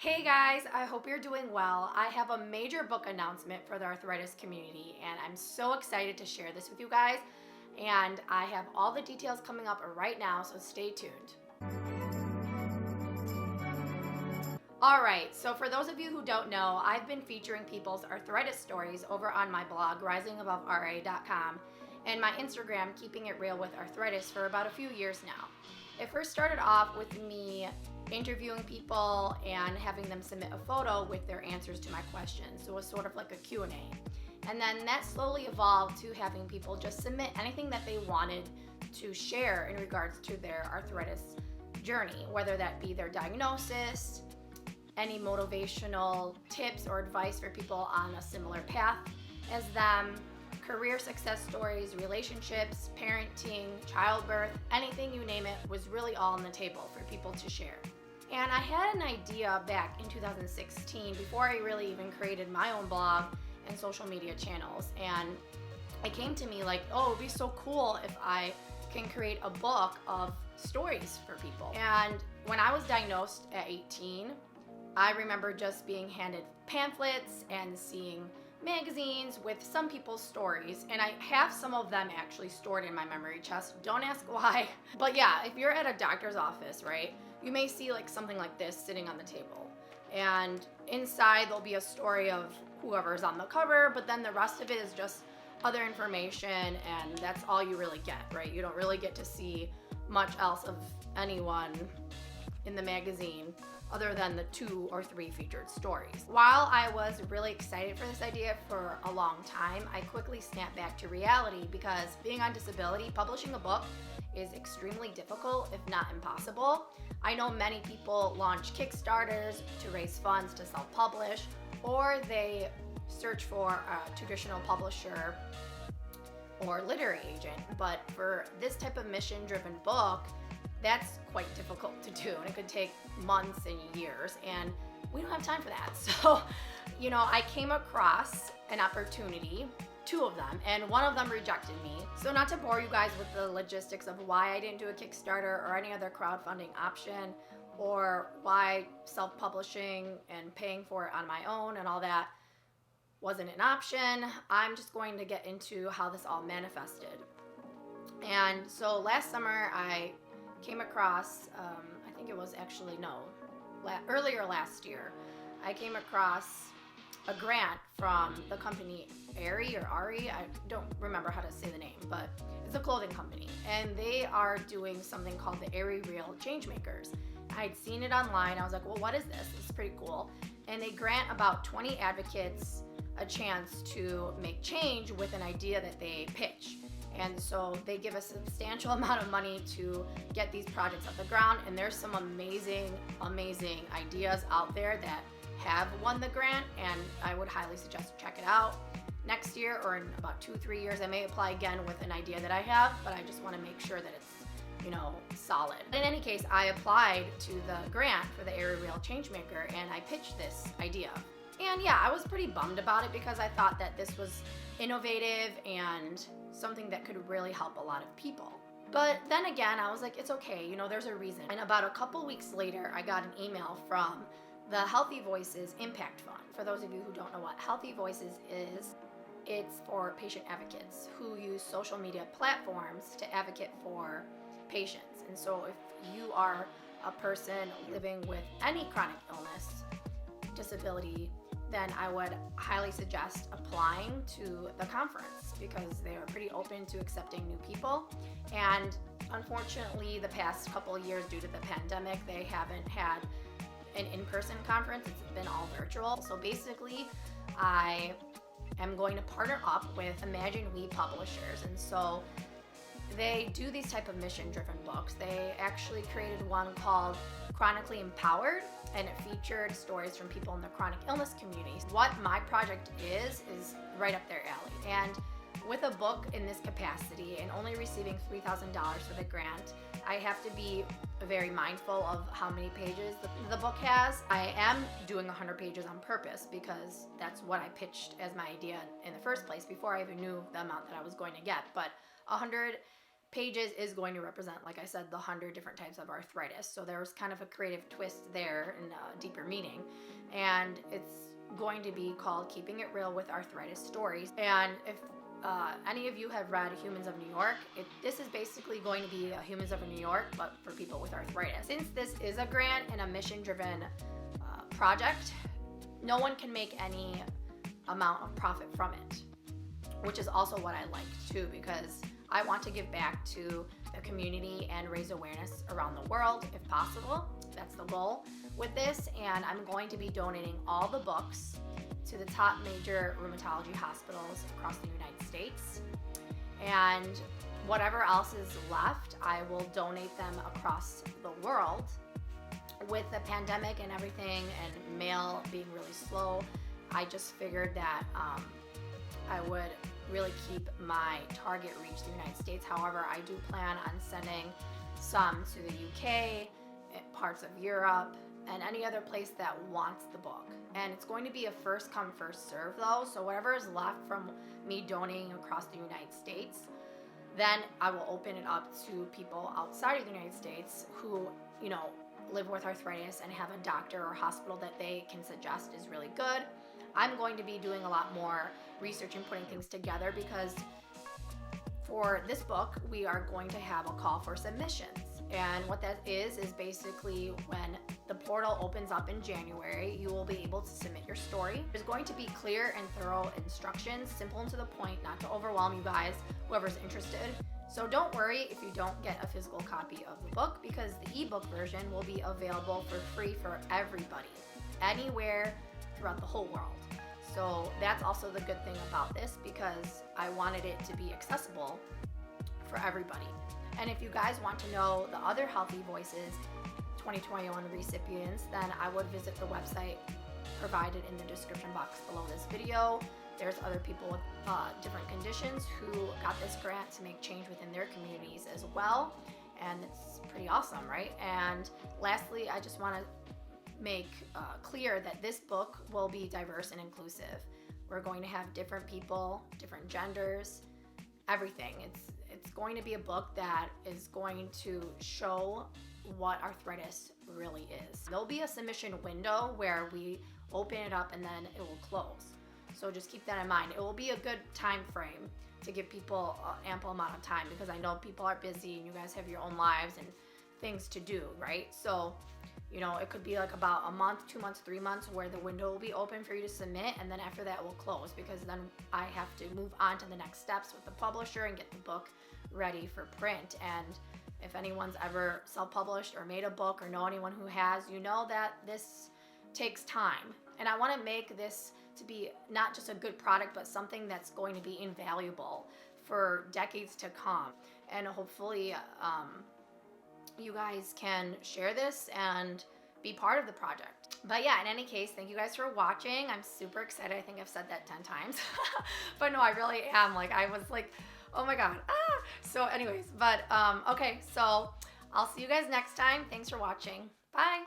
Hey guys, I hope you're doing well. I have a major book announcement for the arthritis community, and I'm so excited to share this with you guys. And I have all the details coming up right now, so stay tuned. All right, so for those of you who don't know, I've been featuring people's arthritis stories over on my blog, risingabovera.com, and my Instagram, Keeping It Real with Arthritis, for about a few years now. It first started off with me interviewing people and having them submit a photo with their answers to my questions. So it was sort of like a Q&A. And then that slowly evolved to having people just submit anything that they wanted to share in regards to their arthritis journey, whether that be their diagnosis, any motivational tips or advice for people on a similar path as them, career success stories, relationships, parenting, childbirth, anything you name it was really all on the table for people to share. And I had an idea back in 2016 before I really even created my own blog and social media channels. And it came to me like, oh, it'd be so cool if I can create a book of stories for people. And when I was diagnosed at 18, I remember just being handed pamphlets and seeing magazines with some people's stories, and I have some of them actually stored in my memory chest. Don't ask why. But yeah, if you're at a doctor's office, right, you may see like something like this sitting on the table, and inside there'll be a story of whoever's on the cover, but then the rest of it is just other information, and that's all you really get, right? You don't really get to see much else of anyone in the magazine other than the 2 or 3 featured stories. While I was really excited for this idea for a long time, I quickly snapped back to reality because being on disability, publishing a book is extremely difficult, if not impossible. I know many people launch Kickstarters to raise funds to self-publish, or they search for a traditional publisher or literary agent. But for this type of mission-driven book, that's quite difficult to do, and it could take months and years, and we don't have time for that. So, I came across an opportunity, 2 of them, and one of them rejected me. So not to bore you guys with the logistics of why I didn't do a Kickstarter or any other crowdfunding option, or why self-publishing and paying for it on my own and all that wasn't an option, I'm just going to get into how this all manifested. And so last summer, I came across, I think it was actually, earlier last year, I came across a grant from the company Ari, I don't remember how to say the name, but it's a clothing company, and they are doing something called the Ari Real Changemakers. I'd seen it online, I was like, well, what is this? It's pretty cool. And they grant about 20 advocates a chance to make change with an idea that they pitch. And so they give a substantial amount of money to get these projects off the ground. And there's some amazing, amazing ideas out there that have won the grant, and I would highly suggest check it out. Next year, or in about 2-3 years, I may apply again with an idea that I have, but I just want to make sure that it's, solid. In any case, I applied to the grant for the Ari Real Changemaker, and I pitched this idea. And yeah, I was pretty bummed about it because I thought that this was innovative and something that could really help a lot of people. But then again, I was like, it's okay, there's a reason. And about a couple weeks later, I got an email from the Healthy Voices Impact Fund. For those of you who don't know what Healthy Voices is, it's for patient advocates who use social media platforms to advocate for patients. And so if you are a person living with any chronic illness, disability, then I would highly suggest applying to the conference because they are pretty open to accepting new people. And unfortunately, the past couple of years due to the pandemic, they haven't had an in-person conference. It's been all virtual. So basically, I am going to partner up with Imagine We Publishers. And so they do these type of mission-driven books. They actually created one called Chronically Empowered, and it featured stories from people in the chronic illness communities. What my project is right up their alley. And with a book in this capacity and only receiving $3,000 for the grant, I have to be very mindful of how many pages the book has. I am doing 100 pages on purpose because that's what I pitched as my idea in the first place before I even knew the amount that I was going to get. But 100 pages is going to represent, like I said, the 100 different types of arthritis. So there's kind of a creative twist there and a deeper meaning. And it's going to be called Keeping It Real with Arthritis Stories. And if any of you have read Humans of New York, this is basically going to be a Humans of New York, but for people with arthritis. Since this is a grant and a mission-driven project, no one can make any amount of profit from it, which is also what I like too, because I want to give back to the community and raise awareness around the world if possible. That's the goal with this, and I'm going to be donating all the books to the top major rheumatology hospitals across the United States, and whatever else is left, I will donate them across the world. With the pandemic and everything and mail being really slow, I just figured that I would really keep my target reach the United States. However, I do plan on sending some to the UK, parts of Europe, and any other place that wants the book. And it's going to be a first come, first serve though, so whatever is left from me donating across the United States, then I will open it up to people outside of the United States who, live with arthritis and have a doctor or hospital that they can suggest is really good. I'm going to be doing a lot more research and putting things together, because for this book, we are going to have a call for submissions. And what that is basically when the portal opens up in January, you will be able to submit your story. There's going to be clear and thorough instructions, simple and to the point, not to overwhelm you guys, whoever's interested. So don't worry if you don't get a physical copy of the book, because the ebook version will be available for free for everybody, anywhere throughout the whole world. So that's also the good thing about this, because I wanted it to be accessible for everybody. And if you guys want to know the other Healthy Voices 2021 recipients, then I would visit the website provided in the description box below this video. There's other people with different conditions who got this grant to make change within their communities as well. And it's pretty awesome, right? And lastly, I just want to make clear that this book will be diverse and inclusive. We're going to have different people, different genders, everything. It's going to be a book that is going to show what arthritis really is. There'll be a submission window where we open it up and then it will close. So just keep that in mind. It will be a good time frame to give people an ample amount of time, because I know people are busy and you guys have your own lives and things to do, right? So, it could be like about a month, 2 months, 3 months where the window will be open for you to submit, and then after that will close, because then I have to move on to the next steps with the publisher and get the book ready for print. And if anyone's ever self-published or made a book or know anyone who has, you know that this takes time. And I want to make this to be not just a good product, but something that's going to be invaluable for decades to come. And hopefully you guys can share this and be part of the project. But yeah, in any case, thank you guys for watching. I'm super excited. I think I've said that 10 times. But no, I really am. I was like, oh my God. So anyways, but okay, so I'll see you guys next time. Thanks for watching. Bye.